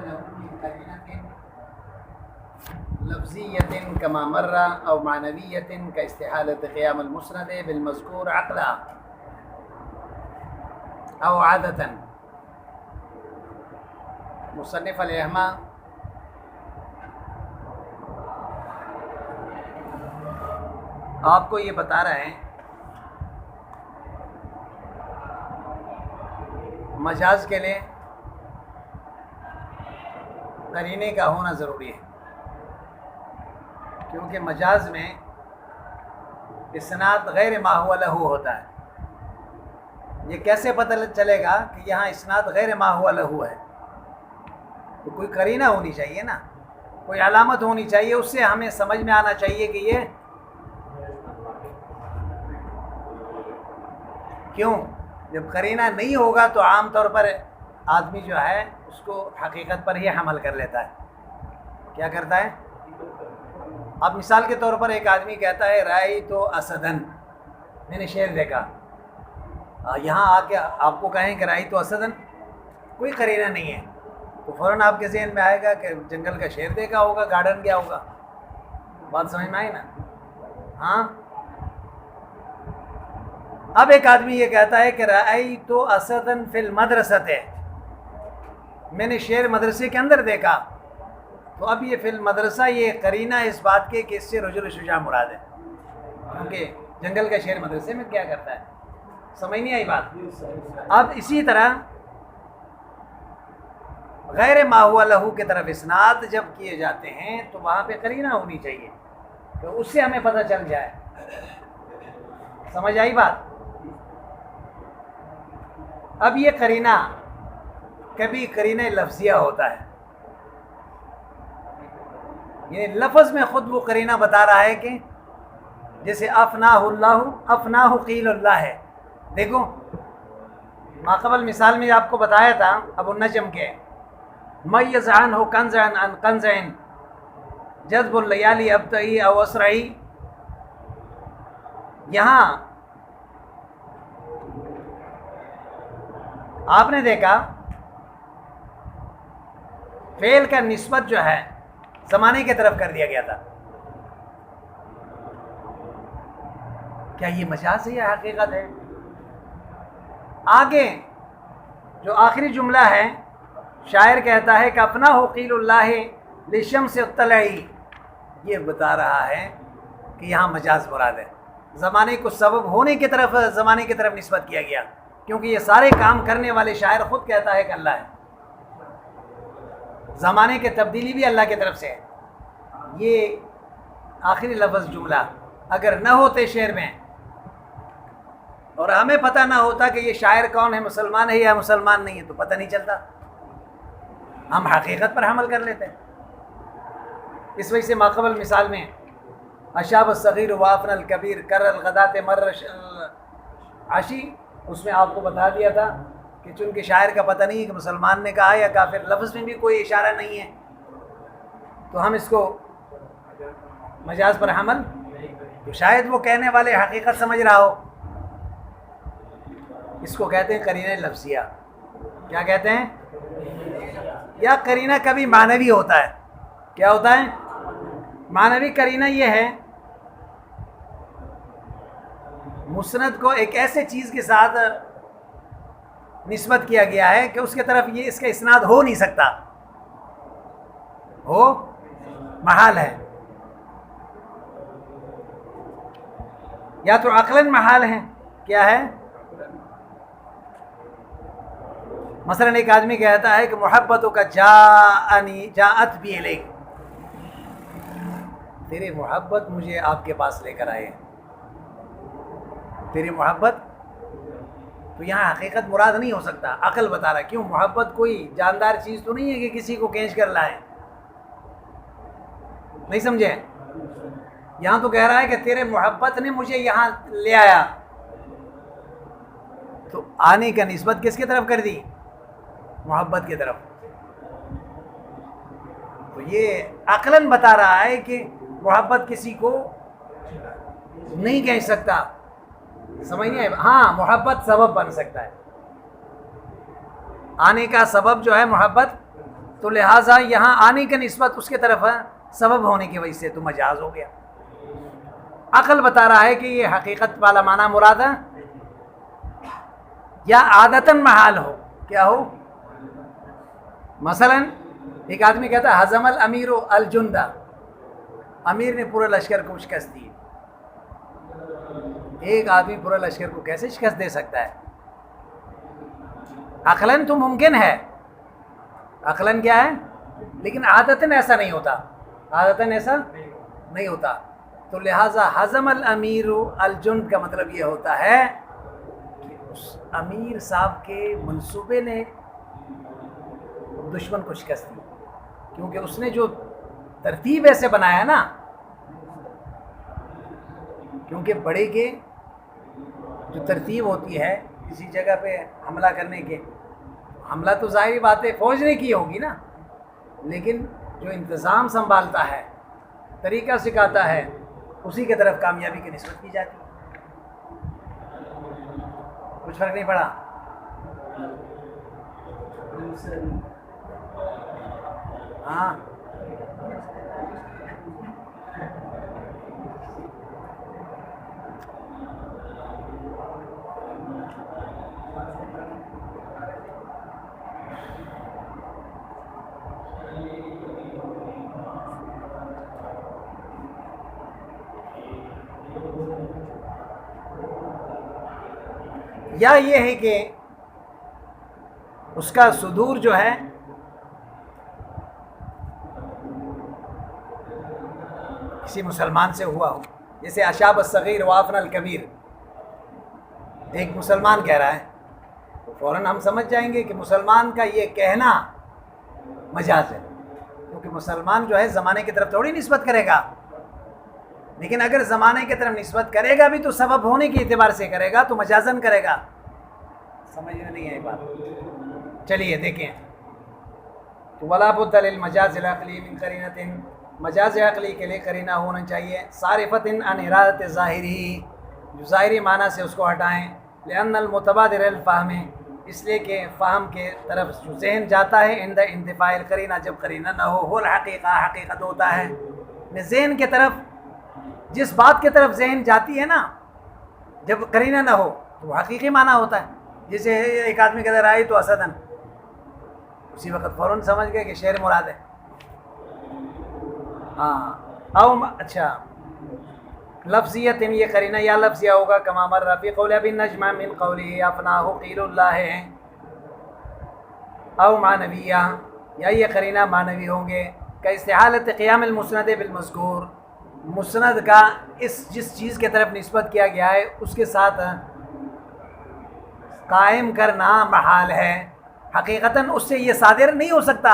له من قرينة لفظية كما مر أو معنوية كاستحالة قيام المسند بالمذكور عقلا أو عادة. مصنف الإحماء آپ کو یہ بتا رہے ہیں مجاز کے لیے قرینے کا ہونا ضروری ہے، کیونکہ مجاز میں اسناد غیر ما هو له ہوتا ہے۔ یہ کیسے پتہ چلے گا کہ یہاں اسناد غیر ما هو له ہے؟ تو کوئی قرینہ ہونی چاہیے نا، کوئی علامت ہونی چاہیے، اس سے ہمیں سمجھ میں آنا چاہیے کہ یہ کیوں۔ جب قرینہ نہیں ہوگا تو عام طور پر آدمی جو ہے اس کو حقیقت پر ہی حمل کر لیتا ہے۔ کیا کرتا ہے؟ اب مثال کے طور پر ایک آدمی کہتا ہے رائی تو اسدن، میں نے شیر دیکھا، یہاں آ کے آپ کو کہیں کہ رائی تو اسدن، کوئی قرینہ نہیں ہے، تو فوراً آپ کے ذہن میں آئے گا کہ جنگل کا شیر دیکھا ہوگا، گارڈن گیا ہوگا۔ بات سمجھ میں آئی نا؟ ہاں۔ اب ایک آدمی یہ کہتا ہے کہ رائی تو اسدن فی المدرسۃ، میں نے شیر مدرسے کے اندر دیکھا، تو اب یہ فی المدرسہ یہ قرینہ اس بات کے کہ اس سے رجل شجاع مراد ہے، کیونکہ جنگل کا شیر مدرسے میں کیا کرتا ہے۔ سمجھ نہیں آئی بات؟ اب اسی طرح غیر ما هو له کی طرف اسناد جب کیے جاتے ہیں تو وہاں پہ قرینہ ہونی چاہیے، تو اس سے ہمیں پتہ چل جائے۔ سمجھ آئی بات؟ اب یہ قرینہ کبھی قرینہ لفظیہ ہوتا ہے، یعنی لفظ میں خود وہ قرینہ بتا رہا ہے کہ جیسے افناہ اللہ، افناہ قیل اللہ ہے۔ دیکھو ماقبل مثال میں آپ کو بتایا تھا ابو النجم کے میز عنہ کنزا عن کنزا جذب اللیالی ابتئی او اسرعی، یہاں آپ نے دیکھا فعل کا نسبت جو ہے زمانے کی طرف کر دیا گیا تھا۔ کیا یہ مجاز ہے یا حقیقت ہے؟ آگے جو آخری جملہ ہے شاعر کہتا ہے کہ اپنا ہو قیل اللہ لشمس الطلعی، یہ بتا رہا ہے کہ یہاں مجاز مراد ہے، زمانے کو سبب ہونے کی طرف زمانے کی طرف نسبت کیا گیا، کیونکہ یہ سارے کام کرنے والے شاعر خود کہتا ہے کہ اللہ ہے، زمانے کی تبدیلی بھی اللہ کی طرف سے ہے۔ یہ آخری لفظ جملہ اگر نہ ہوتے شعر میں اور ہمیں پتہ نہ ہوتا کہ یہ شاعر کون ہے، مسلمان ہے یا مسلمان نہیں ہے، تو پتہ نہیں چلتا، ہم حقیقت پر حمل کر لیتے ہیں۔ اس وجہ سے ماقبل مثال میں اشاب الصغیر وافن الکبیر کر الغدات مر عشی، اس میں آپ کو بتا دیا تھا کہ چونکہ شاعر کا پتہ نہیں ہے کہ مسلمان نے کہا یا کافر، لفظ میں بھی کوئی اشارہ نہیں ہے، تو ہم اس کو مجاز پر حمل، تو شاید وہ کہنے والے حقیقت سمجھ رہا ہو۔ اس کو کہتے ہیں قرینہ لفظیہ۔ کیا کہتے ہیں؟ یا قرینہ کبھی معنوی ہوتا ہے۔ کیا ہوتا ہے؟ معنوی قرینہ یہ ہے مسند کو ایک ایسے چیز کے ساتھ نسبت کیا گیا ہے کہ اس کے طرف یہ اس کا اسناد ہو نہیں سکتا، ہو محال ہے، یا تو عقلاً محال ہے۔ کیا ہے؟ مثلا ایک آدمی کہتا ہے کہ محبتوں کا جاءت بھی الیک، تیری محبت مجھے آپ کے پاس لے کر آئے، تیری محبت، تو یہاں حقیقت مراد نہیں ہو سکتا، عقل بتا رہا ہے۔ کیوں؟ محبت کوئی جاندار چیز تو نہیں ہے کہ کسی کو کھینچ کر لائے، نہیں سمجھے؟ یہاں تو کہہ رہا ہے کہ تیرے محبت نے مجھے یہاں لے آیا، تو آنے کا نسبت کس کی طرف کر دی؟ محبت کی طرف۔ تو یہ عقلاً بتا رہا ہے کہ محبت کسی کو نہیں کہہ سکتا، سمجھ نہیں آئے؟ ہاں محبت سبب بن سکتا ہے، آنے کا سبب جو ہے محبت تو لہٰذا یہاں آنے کی نسبت اس کے طرف ہے سبب ہونے کی وجہ سے تو مجاز ہو گیا۔ عقل بتا رہا ہے کہ یہ حقیقت والا معنی مراد ہے یا عادتاً محال ہو، کیا ہو؟ مثلا ایک آدمی کہتا ہے ہزم الامیر الجندہ، امیر نے پورے لشکر کو شکست دی۔ ایک آدمی پورے لشکر کو کیسے شکست دے سکتا ہے؟ عقلاً تو ممکن ہے، عقلاً کیا ہے، لیکن عادتاً ایسا نہیں ہوتا، عادتاً ایسا نہیں ہوتا۔ تو لہٰذا ہزم الامیر الجند کا مطلب یہ ہوتا ہے کہ اس امیر صاحب کے منصوبے نے دشمن کو شکست دی، کیونکہ اس نے جو ترتیب ایسے بنایا نا، کیونکہ بڑے کے جو ترتیب ہوتی ہے کسی جگہ پہ حملہ کرنے کے، حملہ تو ظاہری بات ہے فوج نے کی ہوگی نا، لیکن جو انتظام سنبھالتا ہے، طریقہ سکھاتا ہے، اسی کے طرف کامیابی کی نسبت کی جاتی ہے۔ کچھ فرق نہیں پڑا؟ ہاں یا یہ ہے کہ اس کا صدور جو ہے کسی مسلمان سے ہوا ہو، جیسے اشاب الصغیر وافن الکبیر، ایک مسلمان کہہ رہا ہے تو فوراً ہم سمجھ جائیں گے کہ مسلمان کا یہ کہنا مجاز ہے، کیونکہ مسلمان جو ہے زمانے کی طرف تھوڑی نسبت کرے گا، لیکن اگر زمانے کی طرف نسبت کرے گا بھی تو سبب ہونے کے اعتبار سے کرے گا، تو مجازن کرے گا۔ سمجھ میں نہیں آئی بات؟ چلیے دیکھیں، تو ولا بد للمجاز العقلی من قرینۃ، مجاز عقلی کے لیے قرینہ ہونا چاہیے، صارفۃ عن ارادۃ ظاہری، جو ظاہری معنی سے اس کو ہٹائیں، لأن المتبادر الفہم، اس لیے کہ فہم کے طرف جو ذہن جاتا ہے عند انتفاع القرینہ، جب قرینہ نہ ہو الحقیقہ، حقیقت ہوتا ہے۔ ذہن کے طرف جس بات کی طرف ذہن جاتی ہے نا، جب قرینہ نہ ہو تو وہ حقیقی معنی ہوتا ہے۔ جیسے ایک آدمی کہتا رہا تو اسدن، اسی وقت فوراً سمجھ گئے کہ شعر مراد ہے۔ ہاں او اچھا لفظیت، یہ قرینہ یا لفظیہ ہوگا، کما مر فی قول ابی النجم من قوله افناہ قیل اللہ ہے، او معنویہ، یا یہ قرینہ معنوی ہوں گے، کا استحالت قیام المسند بالمذکور، مسند کا جس چیز کے طرف نسبت کیا گیا ہے اس کے ساتھ قائم کرنا محال ہے، حقیقتاً اس سے یہ صادر نہیں ہو سکتا۔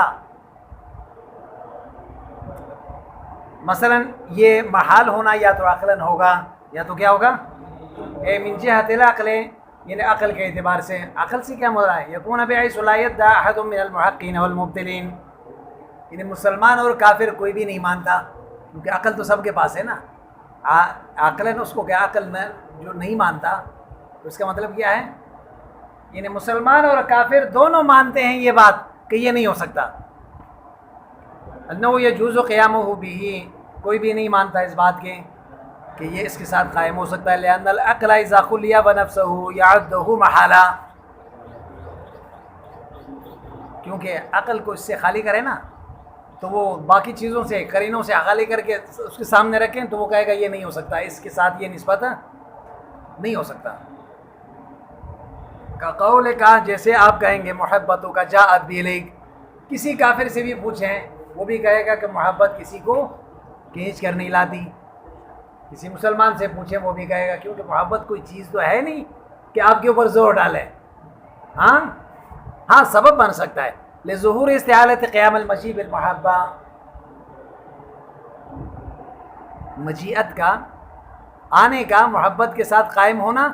مثلا یہ محال ہونا یا تو عقلاً ہوگا یا تو کیا ہوگا، اے من جہت العقل، یعنی عقل کے اعتبار سے۔ عقل سے کیا مراد ہے؟ یکون بحیث لا یدعی احد من المحقین والمبطلین، یعنی مسلمان اور کافر کوئی بھی نہیں مانتا، کیونکہ عقل تو سب کے پاس ہے نا، عقلاً اس کو کیا عقل میں جو نہیں مانتا، تو اس کا مطلب کیا ہے، یعنی مسلمان اور کافر دونوں مانتے ہیں یہ بات کہ یہ نہیں ہو سکتا، انه یجوز قیامہ بہ، کوئی بھی نہیں مانتا اس بات کے کہ یہ اس کے ساتھ قائم ہو سکتا ہے، لأن العقل اذا خلی بنفسہ یعدہ محالا، کیونکہ عقل کو اس سے خالی کرے نا تو وہ باقی چیزوں سے، قرینوں سے خالی کر کے اس کے سامنے رکھیں تو وہ کہے گا یہ نہیں ہو سکتا، اس کے ساتھ یہ نسبت نہیں ہو سکتا۔ کا قول کا، جیسے آپ کہیں گے محبتوں کا جاءت بلیک، کسی کافر سے بھی پوچھیں وہ بھی کہے گا کہ محبت کسی کو کھینچ کر نہیں لاتی، کسی مسلمان سے پوچھیں وہ بھی کہے گا، کیونکہ محبت کوئی چیز تو ہے نہیں کہ آپ کے اوپر زور ڈالے، ہاں سبب بن سکتا ہے، لظہور استحالت قیام المجیء بالمحبہ، مجیعت کا آنے کا محبت کے ساتھ قائم ہونا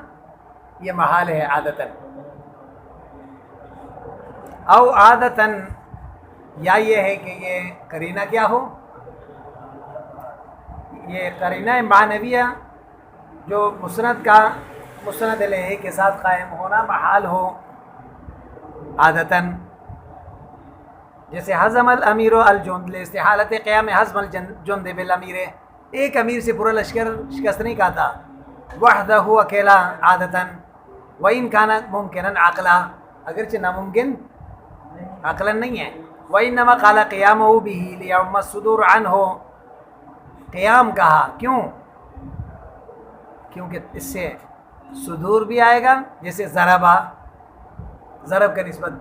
یہ محال ہے عادتاً، او عادتاً، یا یہ ہے کہ یہ قرینہ کیا ہو، یہ قرینہ معنویہ جو مسند کا مسند علیہ کے ساتھ قائم ہونا محال ہو عادتاً، جیسے حزم الامیر الجند استحالت قیام حزم الجند بالامیر، ایک امیر سے پورا لشکر شکست نہیں کھاتا، وحدہ اکیلا عادتاً، وَإِنْ كَانَ مُمْكِنًا عَقْلًا، اگرچہ ناممکن عقلاً نہیں ہے، وَإِنَّمَا قَالَ قِيَامُهُ بِهِ لِيَعُمَّ الصُّدُورَ عَنْهُ، قیام کہا کیوں؟ کیونکہ اس سے صدور بھی آئے گا، جیسے ضربہ، ضرب کا نسبت،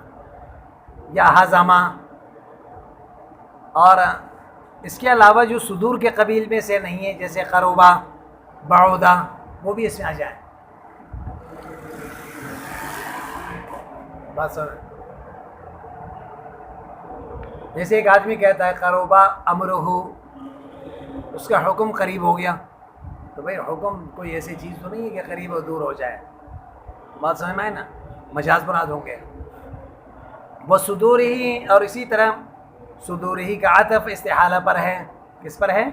یا حزمہ، اور اس کے علاوہ جو صدور کے قبیل میں سے نہیں ہے جیسے قربہ، بعودہ، وہ بھی اس میں آ جائیں۔ بات سمجھ، جیسے ایک آدمی کہتا ہے قربہ امرہ، اس کا حکم قریب ہو گیا، تو بھئی حکم کوئی ایسی چیز تو نہیں ہے کہ قریب اور دور ہو جائے، بات سمجھ میں آئے نا، مجاز مراد ہوں گے۔ وہ صدور ہی، اور اسی طرح صدور ہی کا عطف استحالہ پر ہے، کس پر ہے؟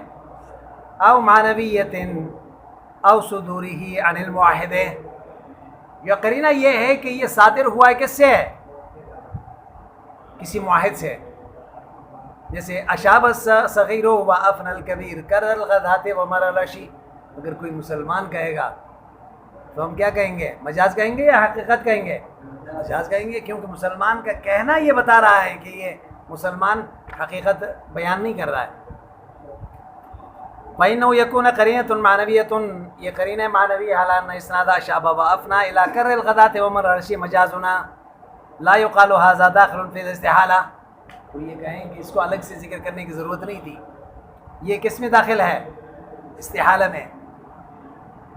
او معنویت او صدور ہی عن المعاہد، یا قرینہ یہ ہے کہ یہ صادر ہوا ہے کس سے؟ کسی معاہد سے، جیسے اشاب الصغیر و افن الکبیر کر الغدات و مر العشی، اگر کوئی مسلمان کہے گا تو ہم کیا کہیں گے؟ مجاز کہیں گے یا حقیقت کہیں گے؟ مجاز کہیں گے، کیونکہ مسلمان کا کہنا یہ بتا رہا ہے کہ یہ مسلمان حقیقت بیان نہیں کر رہا ہے۔ فَإِنَّهُ يَكُونَ قَرِينَةٌ مَعْنَوِيَّةٌ، یہ قرینہ معنوی حالان اسناد اشاب و افنا الى کر الغدات و مر العشی مجازنا لا يقال هذا داخل في الاستحالہ، تو یہ کہیں کہ اس کو الگ سے ذکر کرنے کی ضرورت نہیں تھی، یہ کس میں داخل ہے؟ استحالہ میں۔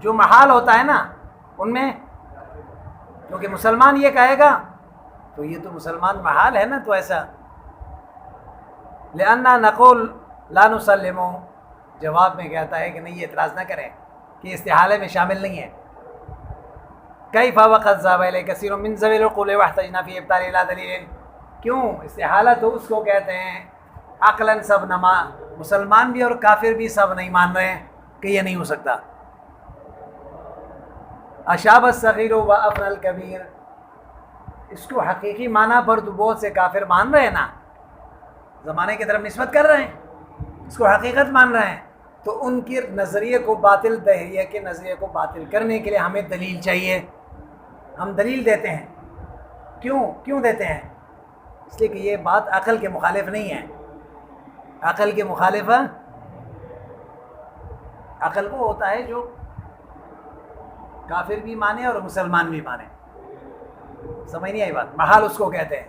جو محال ہوتا ہے نا ان میں، کیونکہ مسلمان یہ کہے گا تو یہ تو مسلمان محال ہے نا، تو ایسا لأننا نقول لا نسلم، جواب میں کہتا ہے کہ نہیں، یہ اعتراض نہ کریں کہ استحالہ میں شامل نہیں ہے۔ کیف وقد ذهب الیہ کثیر من ذوی العقول واحتجنا فی ابطال الی دلیل، کیوں؟ استحالہ تو اس کو کہتے ہیں عقلاً سب نما، مسلمان بھی اور کافر بھی سب نہیں مان رہے ہیں کہ یہ نہیں ہو سکتا۔ اشاب الصغیر و افن الکبیر، اس کو حقیقی معنی پر تو بہت سے کافر مان رہے ہیں نا، زمانے کی طرف نسبت کر رہے ہیں، اس کو حقیقت مان رہے ہیں، تو ان کے نظریے کو باطل، دہریہ کے نظریے کو باطل کرنے کے لیے ہمیں دلیل چاہیے، ہم دلیل دیتے ہیں۔ کیوں دیتے ہیں؟ اس لیے کہ یہ بات عقل کے مخالف نہیں ہے۔ عقل کے مخالف، عقل وہ ہوتا ہے جو کافر بھی مانے اور مسلمان بھی مانے، سمجھ نہیں آئی بات؟ محال اس کو کہتے ہیں۔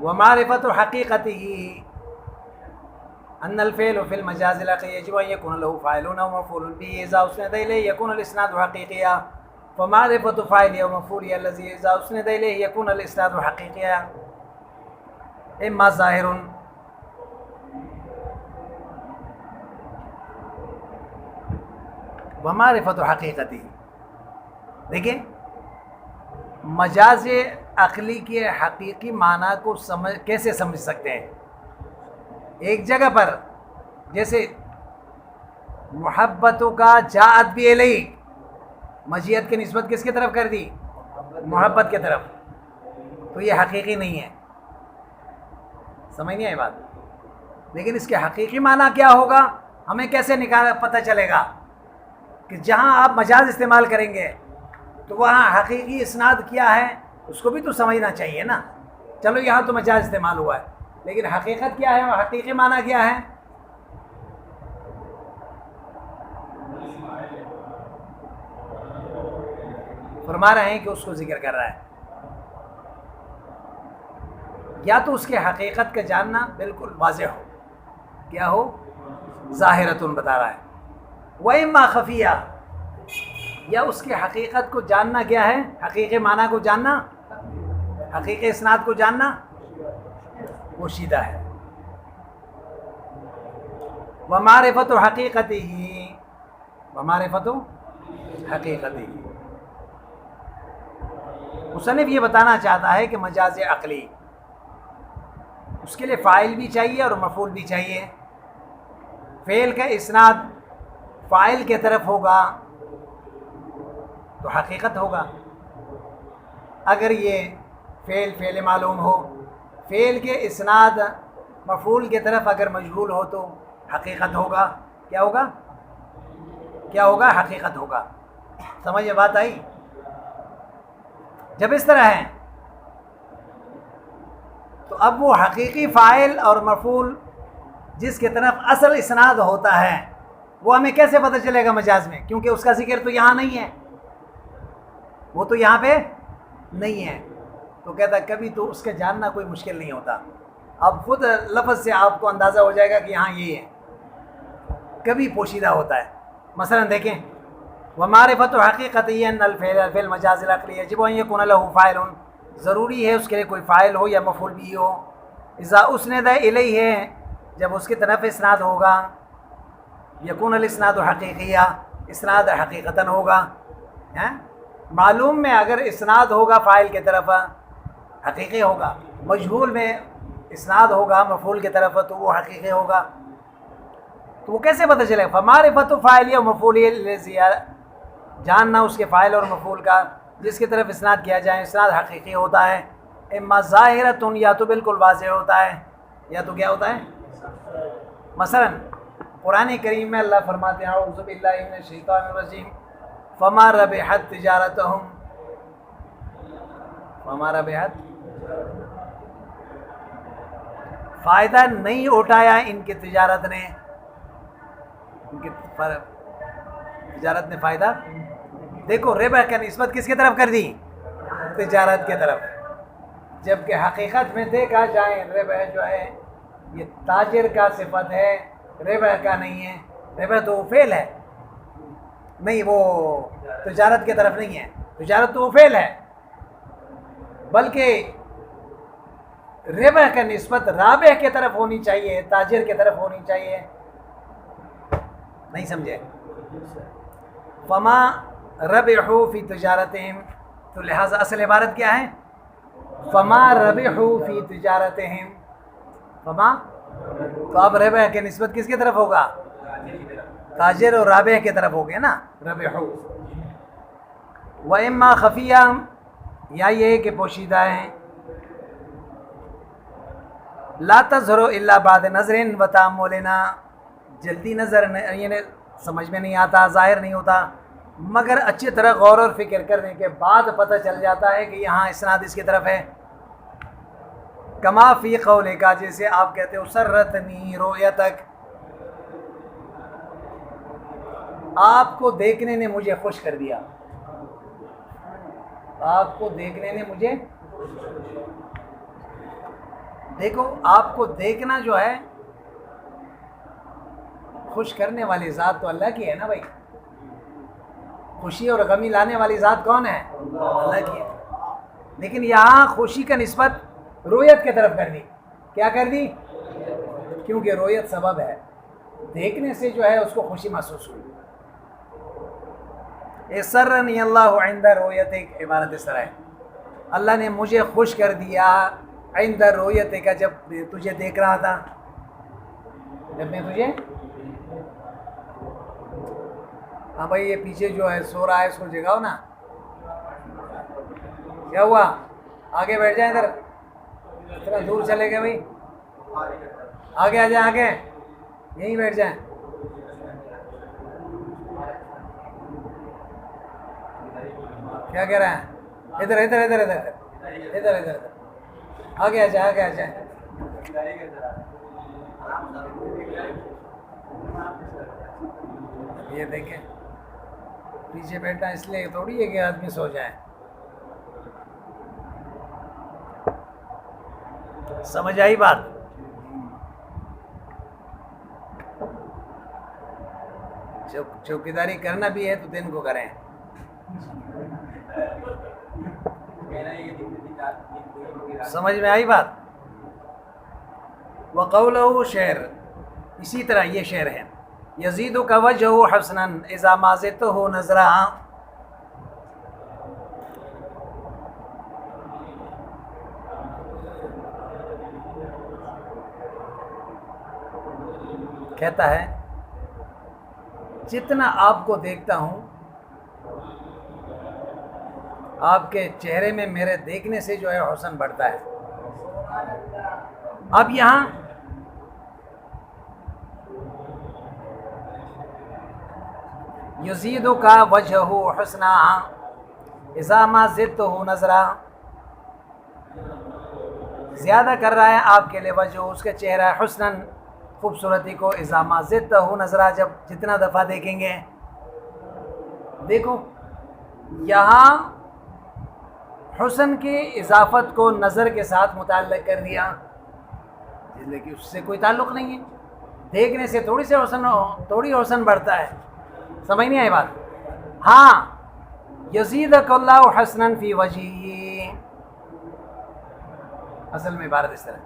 ومعرفت حقیقته ان الفعل في المجاز العقلی يجب ان يكون له فاعل ومفعول به اذا اسند اليه يكون الاسناد حقيقيا، فمعرفة فاعل ومفعول الذي اذا اسند اليه يكون الاسناد حقيقيا اما ظاہر ومعرفت حقیقتی، دیکھیں مجاز عقلی کے حقیقی معنی کو کیسے سمجھ سکتے ہیں؟ ایک جگہ پر جیسے محبتوں کا جاءت بھی الیہ، مجیت کی نسبت کس کی طرف کر دی؟ محبت کی طرف، تو یہ حقیقی نہیں ہے، سمجھ نہیں آئی بات؟ لیکن اس کے حقیقی معنی کیا ہوگا ہمیں کیسے پتہ چلے گا؟ کہ جہاں آپ مجاز استعمال کریں گے تو وہاں حقیقی اسناد کیا ہے اس کو بھی تو سمجھنا چاہیے نا۔ چلو یہاں تو مجاز استعمال ہوا ہے، لیکن حقیقت کیا ہے اور حقیقی معنی کیا ہے؟ فرما رہے ہیں کہ اس کو ذکر کر رہا ہے، یا تو اس کے حقیقت کا جاننا بالکل واضح ہو، کیا ہو؟ ظاہرتن بتا رہا ہے، وَإِمَّا خَفِيَّةٌ، یا اس کے حقیقت کو جاننا کیا ہے؟ حقیقی معنی کو جاننا، حقیقی اسناد کو جاننا پوشیدہ ہے۔ وَمَعْرِفَةُ حَقِيقَتِهِ، وَمَعْرِفَةُ حَقِيقَتِهِ، مصنف یہ بتانا چاہتا ہے کہ مجاز عقلی اس کے لیے فاعل بھی چاہیے اور مفعول بھی چاہیے۔ فعل کا اسناد فاعل کی طرف ہوگا تو حقیقت ہوگا، اگر یہ فعل معلوم ہو فعل کے اسناد مفعول کی طرف اگر مجہول ہو تو حقیقت ہوگا. کیا ہوگا؟ کیا ہوگا؟ حقیقت ہوگا. سمجھ میں بات آئی؟ جب اس طرح ہے تو اب وہ حقیقی فاعل اور مفعول جس کی طرف اصل اسناد ہوتا ہے وہ ہمیں کیسے پتہ چلے گا مجاز میں؟ کیونکہ اس کا ذکر تو یہاں نہیں ہے، وہ تو یہاں پہ نہیں ہے. تو کہتا ہے کبھی تو اس کے جاننا کوئی مشکل نہیں ہوتا، اب خود لفظ سے آپ کو اندازہ ہو جائے گا کہ یہاں یہ ہے. کبھی پوشیدہ ہوتا ہے. مثلا دیکھیں ومعرفت حقیقتی ان الفعل فی المجاز العقلی یجب ان یکون له فاعل، ضروری ہے اس کے لیے کوئی فاعل ہو یا مفعول بھی ہو. اذا اسند الیہ، جب اس کی طرف اسناد ہوگا، یکون الاسناد حقیقیہ، اسناد حقیقتاً ہوگا. معلوم میں اگر اسناد ہوگا فاعل کی طرف حقیقی ہوگا، مجہول میں اسناد ہوگا مفعول کی طرف تو وہ حقیقی ہوگا. تو وہ کیسے پتہ چلے؟ فمعرفت فاعل یا مفعول، جاننا اس کے فاعل اور مفعول کا جس کی طرف اسناد کیا جائے اسناد حقیقی ہوتا ہے. اما ظاہرۃ، یا تو بالکل واضح ہوتا ہے یا تو کیا ہوتا ہے. مثلا قرآن کریم میں اللہ فرماتے ہیں اعوذ باللہ من الشیطان الرجیم فما ربحت تجارتہم، فما ربحت، فائدہ نہیں اٹھایا ان کی تجارت نے، ان کی تجارت نے فائدہ. دیکھو ربح کا نسبت کس کی طرف کر دی؟ تجارت کی طرف. جبکہ حقیقت میں دیکھا جائے ربح جو ہے یہ تاجر کا صفت ہے، ربح کا نہیں ہے. ربح تو فعل ہے، نہیں وہ تجارت کی طرف نہیں ہے. تجارت تو وہ فعل ہے، بلکہ ربح کا نسبت رابح کی طرف ہونی چاہیے، تاجر کی طرف ہونی چاہیے. نہیں سمجھے؟ فما ربحوا فی تجارتہم، تو لہٰذا اصل عبارت کیا ہے؟ فما ربحوا فی تجارتہم. فما، تو اب ربح کی نسبت کس کی طرف ہوگا؟ تاجر اور رابح کی طرف ہو گیا نا، ربحوا. وَإِمَّا خَفِيًّا، یا یہ کہ پوشیدہ ہیں. لا تظہر الا بعد نظر و تأملنا، جلدی نظر یعنی سمجھ میں نہیں آتا، ظاہر نہیں ہوتا، مگر اچھی طرح غور اور فکر کرنے کے بعد پتہ چل جاتا ہے کہ یہاں اسناد اس کی طرف ہے. کما فی قولک، جیسے آپ کہتے ہو سرتنی رؤیتک، آپ کو دیکھنے نے مجھے خوش کر دیا. آپ کو دیکھنے نے مجھے، دیکھو آپ کو دیکھنا جو ہے خوش کرنے والی ذات تو اللہ کی ہے نا بھائی. خوشی اور غمی لانے والی ذات کون ہے؟ اللہ کی ہے. لیکن یہاں خوشی کا نسبت رویت کی طرف کر دی. کیا کر دی؟ کیونکہ رویت سبب ہے، دیکھنے سے جو ہے اس کو خوشی محسوس ہوئی. سرنی اللہ عند رویت، ایک عبارت اس طرح ہے اللہ نے مجھے خوش کر دیا عند رویت کا، جب تجھے دیکھ رہا تھا، جب میں تجھے. ہاں بھائی یہ پیچھے جو ہے سو رہا ہے اس کو جگاؤ نا. کیا ہوا؟ آگے بیٹھ جائیں، ادھر اتنا دور چلے گئے بھائی، آگے آ جائیں، آگے یہیں بیٹھ جائیں. کیا کہہ رہے ہیں؟ ادھر ادھر ادھر ادھر ادھر ادھر ادھر آگے آ جائیں، آگے آ جائیں. یہ دیکھیں پیچھے بیٹھا اس لیے تھوڑی ہے کہ آدمی سو جائے. سمجھ آئی بات؟ چوکیداری کرنا بھی ہے تو دن کو کریں. سمجھ میں آئی بات؟ وقولہ شعر، اسی طرح یہ شعر ہے یزید کا وجہ حسنا اذا ما زدتہ نظرا. کہتا ہے جتنا آپ کو دیکھتا ہوں آپ کے چہرے میں میرے دیکھنے سے جو ہے حسن بڑھتا ہے. اب یہاں یزیدو کا وجہ حسنا اذا ما زدتہ نظرا، زیادہ کر رہا ہے آپ کے لیے وجہ اس کا چہرہ حسناً خوبصورتی کو، اذا ما زدتہ نظرا جب جتنا دفعہ دیکھیں گے۔ دیکھو یہاں حسن کی اضافت کو نظر کے ساتھ متعلق کر دیا، لیکن اس سے کوئی تعلق نہیں ہے، دیکھنے سے تھوڑی حسن بڑھتا ہے، سمجھ نہیں آئی بات؟ ہاں یزیدک اللہ حسنا فی وجہہ، اصل میں عبارت اس طرح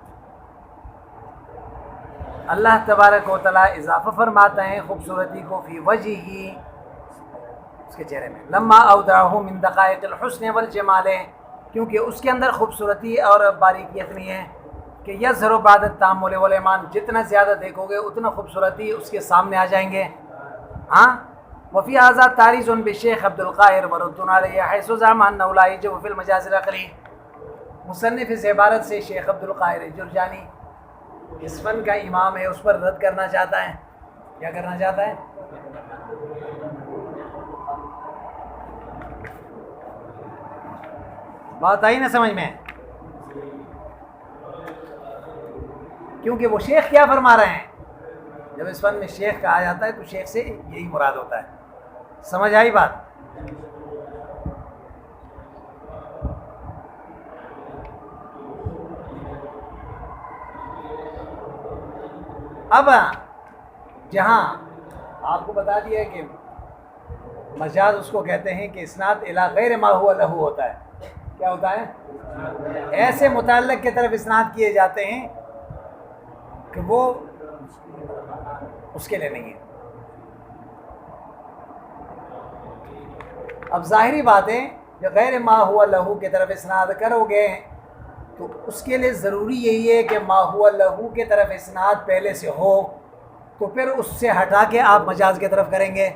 اللہ تبارک و تعالیٰ اضافہ فرماتا ہے خوبصورتی کو فی وجہہ، اس کے چہرے میں، لما اودعہ من دقائق الحسن والجمال، کیونکہ اس کے اندر خوبصورتی اور باریکیت نہیں ہے کہ یظہر بعد التامل والایمان، جتنا زیادہ دیکھو گے اتنا خوبصورتی اس کے سامنے آ جائیں گے۔ ہاں وفی ھذا تعریض بالشیخ عبد القاہر ورد علیہ حیث زعم انہ لا یجب فی المجاز العقلی، مصنف اس عبارت سے شیخ عبد القاہر جرجانی اس فن کا امام ہے، اس پر رد کرنا چاہتا ہے۔ کیا کرنا چاہتا ہے؟ بات آئی نا سمجھ میں؟ کیونکہ وہ شیخ کیا فرما رہے ہیں، جب اس فن میں شیخ کہا جاتا ہے تو شیخ سے یہی مراد ہوتا ہے، سمجھ آئی بات؟ اب جہاں آپ کو بتا دیا کہ مجاز اس کو کہتے ہیں کہ اسناد الی غیر ما هو له ہوتا ہے، کیا ہوتا ہے؟ ایسے متعلق کی طرف اسناد کیے جاتے ہیں کہ وہ اس کے لیے نہیں ہے۔ اب ظاہری بات ہے کہ غیر ما هو له کی طرف اسناد کرو گے تو اس کے لیے ضروری یہی ہے کہ ما هو له کی طرف اسناد پہلے سے ہو، تو پھر اس سے ہٹا کے آپ مجاز کی طرف کریں گے،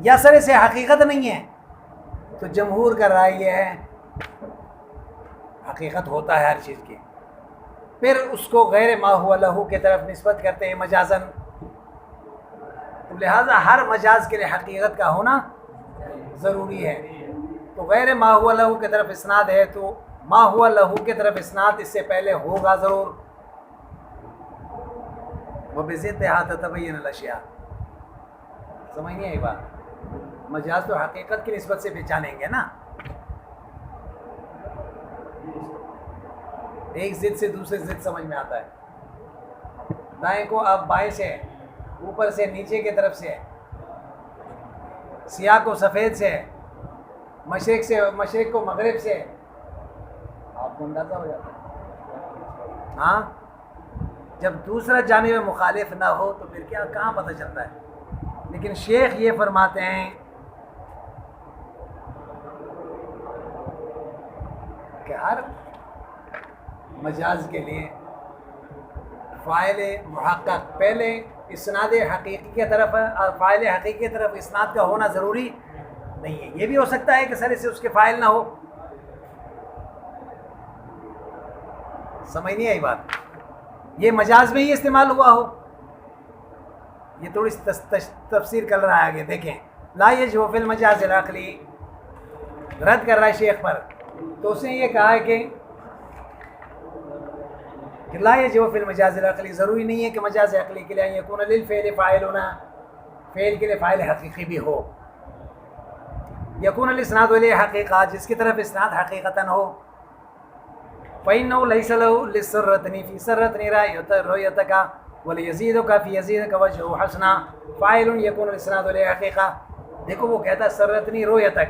یا سرے سے حقیقت نہیں ہے تو جمہور کا رائے یہ ہے حقیقت ہوتا ہے ہر چیز کی، پھر اس کو غیر ما هو له کی طرف نسبت کرتے ہیں مجازن، لہذا ہر مجاز کے لیے حقیقت کا ہونا ضروری ہے۔ تو غیر ما هو له کی طرف اسناد ہے تو ما هو له کی طرف اسناد اس سے پہلے ہوگا ضرور، وبضدها تتبین الاشیاء، سمجھ نہیں آئی بات؟ مجاز تو حقیقت کی نسبت سے پہچانیں گے نا، ایک ضد سے دوسرے ضد سمجھ میں آتا ہے، دائیں کو آپ بائیں سے، اوپر سے نیچے کی طرف سے، سیاہ کو سفید سے، مشرق کو مغرب سے، آپ کو اندازہ ہو جاتا ہے۔ ہاں جب دوسرا جانب مخالف نہ ہو تو پھر کیا کہاں پتہ چلتا ہے؟ لیکن شیخ یہ فرماتے ہیں کہ ہر مجاز کے لیے فاعل محقق پہلے اسناد حقیقی کی طرف ہے، اور فاعل حقیقی کی طرف اسناد کا ہونا ضروری نہیں ہے۔ یہ بھی ہو سکتا ہے کہ سر سے اس کے فاعل نہ ہو، سمجھ نہیں آئی بات؟ یہ مجاز میں ہی استعمال ہوا ہو، یہ تھوڑی تفسیر کر رہا ہے آگے دیکھیں۔ لا یجوز فی المجاز العقلی، رد کر رہا ہے شیخ پر، تو اس نے یہ کہا ہے کہ لا یجوز فی المجاز العقلی، ضروری نہیں ہے کہ مجاز عقلی کے لیے یکون للفعل فاعلنا، فعل کے لیے فاعل حقیقی بھی ہو، یکون الاسناد الیہ حقیقہ، جس کی طرف اسناد حقیقتاً ہو، فإنه ليس له للسرتني في سرتني رؤيتك وليزيدك في يزيدك وجهه حسنا فاعل يكون الاسناد له حقيقة۔ دیکھو وہ کہتا ہے سرتنی رؤيتك،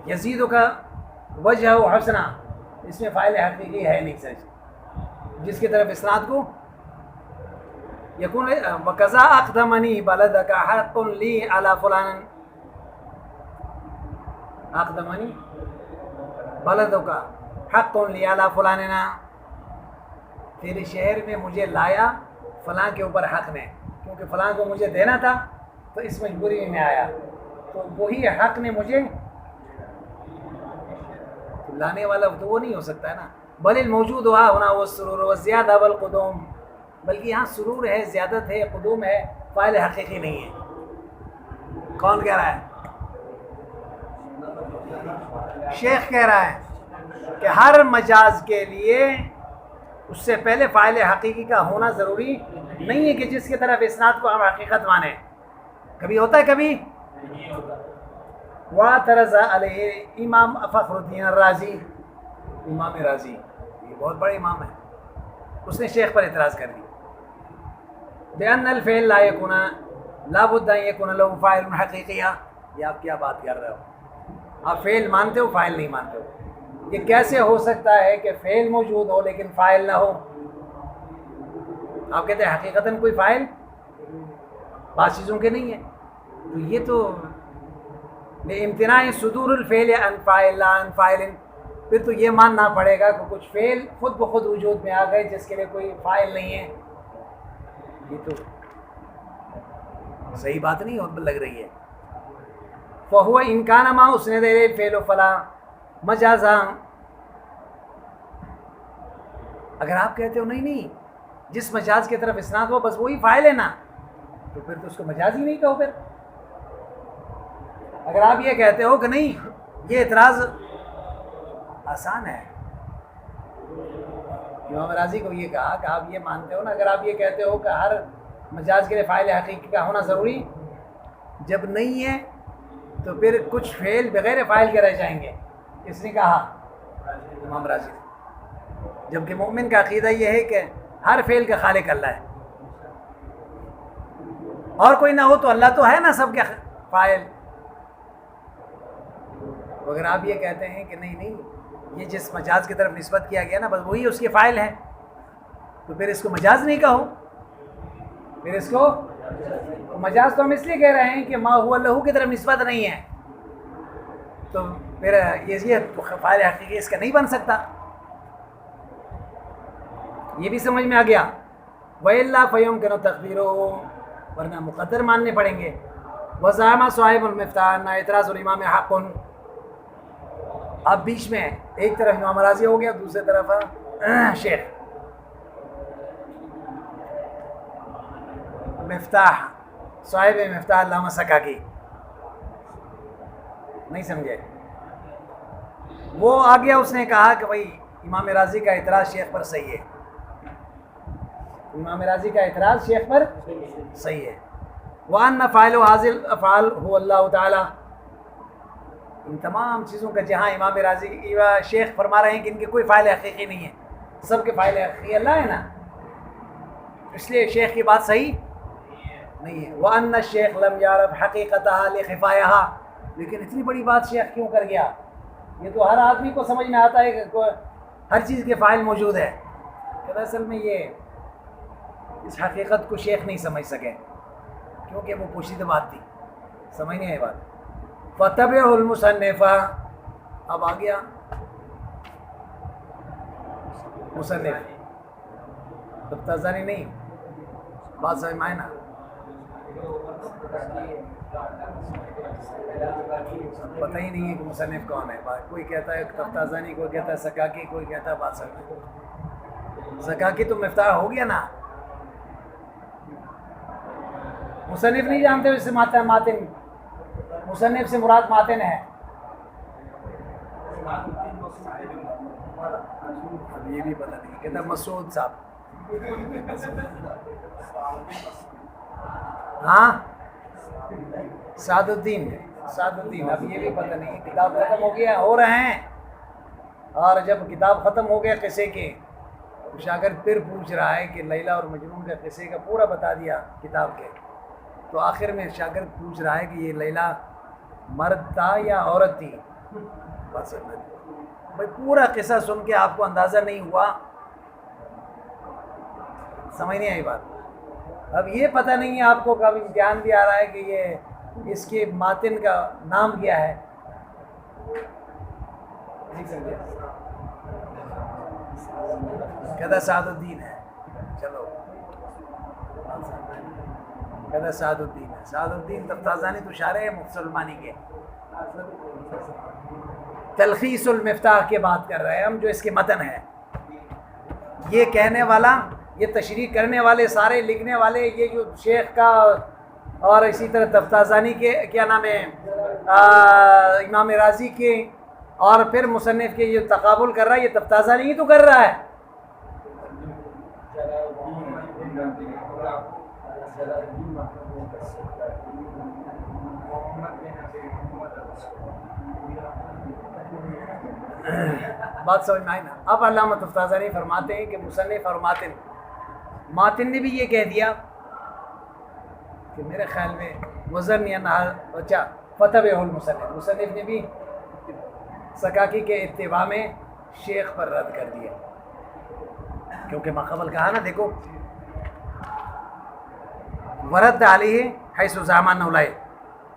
يزيدك وجهه حسنا، اس میں فاعل حقیقی ہے نہیں سر، جس کی طرف اسناد کو يكون وكذا أقدمني بلدك حق لي على فلان، أقدمني بلدك حق لی علی فلاننا، تیرے شہر میں مجھے لایا فلاں کے اوپر حق نے، کیونکہ فلاں کو مجھے دینا تھا تو اس مجبوری میں آیا، تو وہی حق نے مجھے لانے والا تو وہ نہیں ہو سکتا ہے نا. بل الموجود ہوا ہونا وہ سرور و زیادہ والقدوم، بلکہ یہاں سرور ہے، زیادت ہے، قدوم ہے، فاعل حقیقی نہیں ہے. کون کہہ رہا ہے؟ شیخ کہہ رہا ہے کہ ہر مجاز کے لیے اس سے پہلے فاعل حقیقی کا ہونا ضروری نہیں ہے کہ جس کی طرف اسناد کو ہم حقیقت مانیں. کبھی ہوتا ہے، کبھی. واعترض علیہ امام فخر الدین الرازی، امام رازی یہ بہت بڑے امام ہیں، اس نے شیخ پر اعتراض کر دی. بأن الفعل لا يكون لا بد ان يكون له فاعل حقیقیہ. یہ آپ کیا بات کر رہے ہو؟ آپ فعل مانتے ہو، فاعل نہیں مانتے ہو. یہ کیسے ہو سکتا ہے کہ فعل موجود ہو لیکن فاعل نہ ہو؟ آپ کہتے ہیں حقیقتاً کوئی فاعل بعض چیزوں کے نہیں ہے. تو یہ تو امتناع صدور الفعل عن فاعل لا عن فاعل، پھر تو یہ ماننا پڑے گا کہ کچھ فعل خود بخود وجود میں آ گئے جس کے لیے کوئی فاعل نہیں ہے. یہ تو صحیح بات نہیں لگ رہی ہے. فهو ان كان ما اسند الى الفعل فلا مجازا. اگر آپ کہتے ہو نہیں جس مجاز کی طرف اسناد ہو بس وہی فاعل ہے نا، تو پھر تو اس کو مجاز ہی نہیں کہو. پھر اگر آپ یہ کہتے ہو کہ نہیں، یہ اعتراض آسان ہے. امام راضی کو یہ کہا کہ آپ یہ مانتے ہو نا، اگر آپ یہ کہتے ہو کہ ہر مجاز کے لیے فاعل حقیقی کا ہونا ضروری جب نہیں ہے تو پھر کچھ فعل بغیر فاعل کے رہ جائیں گے. کس نے کہا؟ امام راضی نے. جبکہ مومن کا عقیدہ یہ ہے کہ ہر فعل کا خالق اللہ ہے، اور کوئی نہ ہو تو اللہ تو ہے نا سب کے فاعل. اگر آپ یہ کہتے ہیں کہ نہیں یہ جس مجاز کی طرف نسبت کیا گیا نا بس وہی اس کے فاعل ہے، تو پھر اس کو مجاز نہیں کہو. پھر اس کو مجاز تو ہم اس لیے کہہ رہے ہیں کہ ما هو لہو کی طرف نسبت نہیں ہے، تو پھر یہ فاعل حقیقی اس کا نہیں بن سکتا. یہ بھی سمجھ میں آ گیا. وَإِلَّا فَيُمْكِنُ تَقْدِيرُهُ، ورنہ مقدر ماننے پڑیں گے. وَزَعَمَ صَاحِبُ الْمِفْتَاحِ أَنَّ اعْتِرَاضُ الْإِمَامِ حَقٌّ. اب بیچ میں ایک طرف امام راضی ہو گیا، دوسری طرف شیخ. مفتاح صاحب مفتاح علامہ سکاکی، نہیں سمجھے؟ وہ آ گیا، اس نے کہا کہ بھائی امام راضی کا اعتراض شیخ پر صحیح ہے. امام راضی کا اعتراض شیخ پر صحیح ہے. وَأَنَّ فَاعِلُ هَذِهِ الْأَفْعَالِ هُوَ اللَّهُ تَعَالَى. ان تمام چیزوں کا جہاں امام راضی شیخ فرما رہے ہیں کہ ان کے کوئی فاعل حقیقی نہیں ہے، سب کے فاعل حقیقی اللہ ہے نا، اس لیے شیخ کی بات صحیح نہیں ہے. وَأَنَّ الشَّيْخَ لَمْ يَعْرَفْ حَقِيقَتَهَا لِخِفَائِهَا. لیکن اتنی بڑی بات شیخ کیوں کر گیا؟ یہ تو ہر آدمی کو سمجھ میں آتا ہے کہ ہر چیز کے فاعل موجود ہے. کہ اصل میں یہ اس حقیقت کو شیخ نہیں سمجھ سکے کیونکہ وہ پوشیدہ بات تھی، سمجھ نہیں آئی بات. فَتَبِعُ الْمُصَنِّفَ. اب آ گیا مصنف، تفتازانی نہیں، بات سمجھ میں آئے نا. پتہ ہی نہیں ہے کہ مصنف کون ہے. کوئی کہتا ہے تفتازانی، کوئی کہتا ہے سکاکی، کوئی کہتا ہے بات سمجھ. سکاکی تو مفتاح ہو گیا نا. مصنف نہیں جانتے ہو، اس سے ماتن، مصنف سے مراد ماتن ہے. یہ بھی پتہ نہیں. کہتا مسعود صاحب، ہاں سعد الدین. اب یہ بھی پتہ نہیں. کتاب ختم ہو گیا، ہو رہے ہیں، اور جب کتاب ختم ہو گیا قصے کے، شاگرد پھر پوچھ رہا ہے کہ لیلا اور مجنون کا قصے کا پورا بتا دیا کتاب کے، تو آخر میں شاگرد پوچھ رہا ہے کہ یہ لیلا مرد تھا یا عورت تھی؟ بس بھائی پورا قصہ سن کے آپ کو اندازہ نہیں ہوا، سمجھ نہیں آئی بات. اب یہ پتہ نہیں ہے آپ کو، کب امتحان بھی آ رہا ہے کہ یہ اس کے ماتن کا نام کیا ہے. نہیں سمجھے؟ کہتا سعد الدین ہے. چلو کہتا سعد الدین ہے. سعد الدین تفتازانی تو شارح ہے مختصر المانی کے. تلخیص المفتاح کی بات کر رہے ہیں ہم، جو اس کے متن ہے. یہ کہنے والا، یہ تشریح کرنے والے سارے لکھنے والے، یہ جو شیخ کا اور اسی طرح تفتازانی کے کیا نام ہے، امام راضی کے، اور پھر مصنف کے یہ تقابل کر رہا ہے، یہ تفتازانی ہی تو کر رہا ہے. بات سمجھ میں آئی نا؟ اب علامہ تفتازانی فرماتے ہیں کہ مصنف اور ماتن نے بھی یہ کہہ دیا کہ میرے خیال میں وزن یا اچھا فتح مصنف نے بھی سکاکی کے اتباع میں شیخ پر رد کر دیا، کیونکہ ماقبل کہا نا، دیکھو ورد علیہ حیث زعما انہ لا،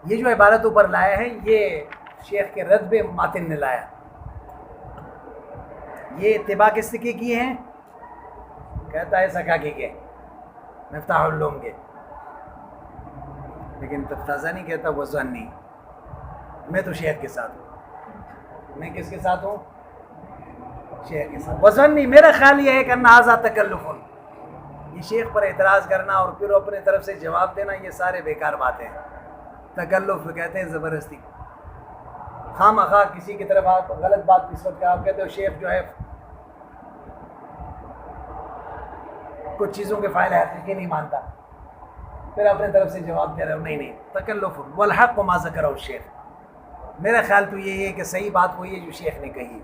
یہ جو عبارت اوپر لایا ہے یہ شیخ کے رد پہ ماتن نے لایا. یہ اتباع کس کی ہیں؟ کہتا ہے سکاکی کے، مفتاح العلوم کے. لیکن تفتازانی کہتا وزن نہیں، میں تو شیخ کے ساتھ ہوں. میں کس کے ساتھ ہوں؟ شیخ کے ساتھ. وزن نہیں. میرا خیال یہ ہے کہ نازا تکلف، یہ شیخ پر اعتراض کرنا اور پھر اپنے طرف سے جواب دینا، یہ سارے بیکار باتیں ہیں. تکلف کہتے ہیں زبردستی، خواہ مخواہ کسی کی طرف آپ غلط بات نسبت کا، آپ کہتے ہو شیخ جو ہے کچھ چیزوں کے فائل حقیقی نہیں مانتا، پھر اپنے طرف سے جواب دے رہے ہو. نہیں، تکلف والحق ما ذکرہ الشیخ. میرا خیال تو یہ ہے کہ صحیح بات وہی ہے جو شیخ نے کہی.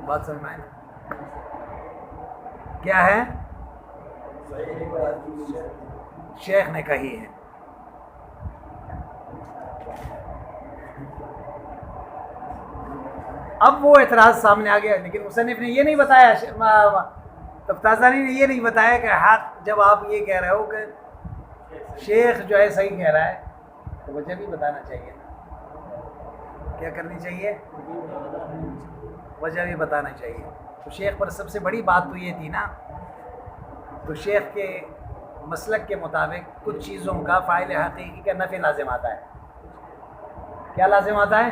بات سمجھ میں آئی نا؟ کیا ہے؟ شیخ نے کہی ہے. اب وہ اعتراض سامنے آ گیا، لیکن مصنف نے یہ نہیں بتایا، تفتازانی نے یہ نہیں بتایا کہ حق، جب آپ یہ کہہ رہے ہو کہ شیخ جو ہے صحیح کہہ رہا ہے تو وجہ بھی بتانا چاہیے. کیا کرنی چاہیے؟ وجہ بھی بتانا چاہیے. تو شیخ پر سب سے بڑی بات تو یہ تھی نا، تو شیخ کے مسلک کے مطابق کچھ چیزوں کا فاعل حقیقی کا نفی لازم آتا ہے. کیا لازم آتا ہے؟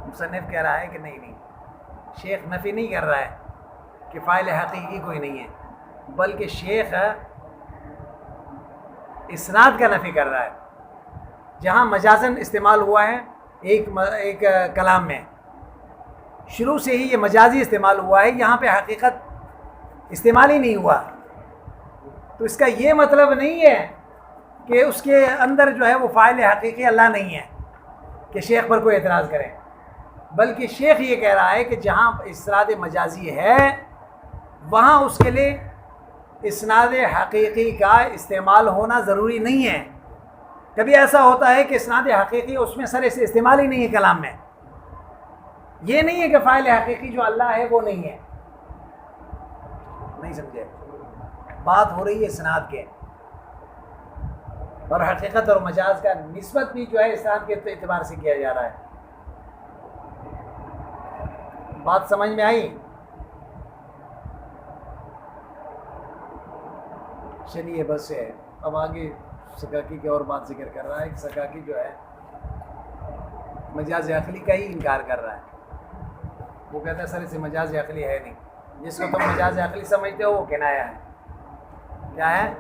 مصنف کہہ رہا ہے کہ نہیں، شیخ نفی نہیں کر رہا ہے کہ فاعل حقیقی کوئی نہیں ہے، بلکہ شیخ اسناد کا نفی کر رہا ہے. جہاں مجازن استعمال ہوا ہے ایک کلام میں، شروع سے ہی یہ مجازی استعمال ہوا ہے، یہاں پہ حقیقت استعمال ہی نہیں ہوا. تو اس کا یہ مطلب نہیں ہے کہ اس کے اندر جو ہے وہ فاعل حقیقی اللہ نہیں ہے کہ شیخ پر کوئی اعتراض کرے، بلکہ شیخ یہ کہہ رہا ہے کہ جہاں اسناد مجازی ہے وہاں اس کے لیے اسناد حقیقی کا استعمال ہونا ضروری نہیں ہے. کبھی ایسا ہوتا ہے کہ اسناد حقیقی اس میں سر سے استعمال ہی نہیں ہے کلام میں. یہ نہیں ہے کہ فاعل حقیقی جو اللہ ہے وہ نہیں ہے. نہیں سمجھے؟ بات ہو رہی ہے اسناد کے، اور حقیقت اور مجاز کا نسبت بھی جو ہے اسناد کے اعتبار سے کیا جا رہا ہے. بات سمجھ میں آئی؟ چلیے بس ہے. اب آگے سکاکی کی اور بات ذکر کر رہا ہے کہ سکاکی جو ہے مجاز عقلی کا ہی انکار کر رہا ہے. وہ کہتا ہے سر اسے مجاز عقلی ہے نہیں، جس کو تم مجاز عقلی سمجھتے ہو وہ کنایا ہے. کیا ہے؟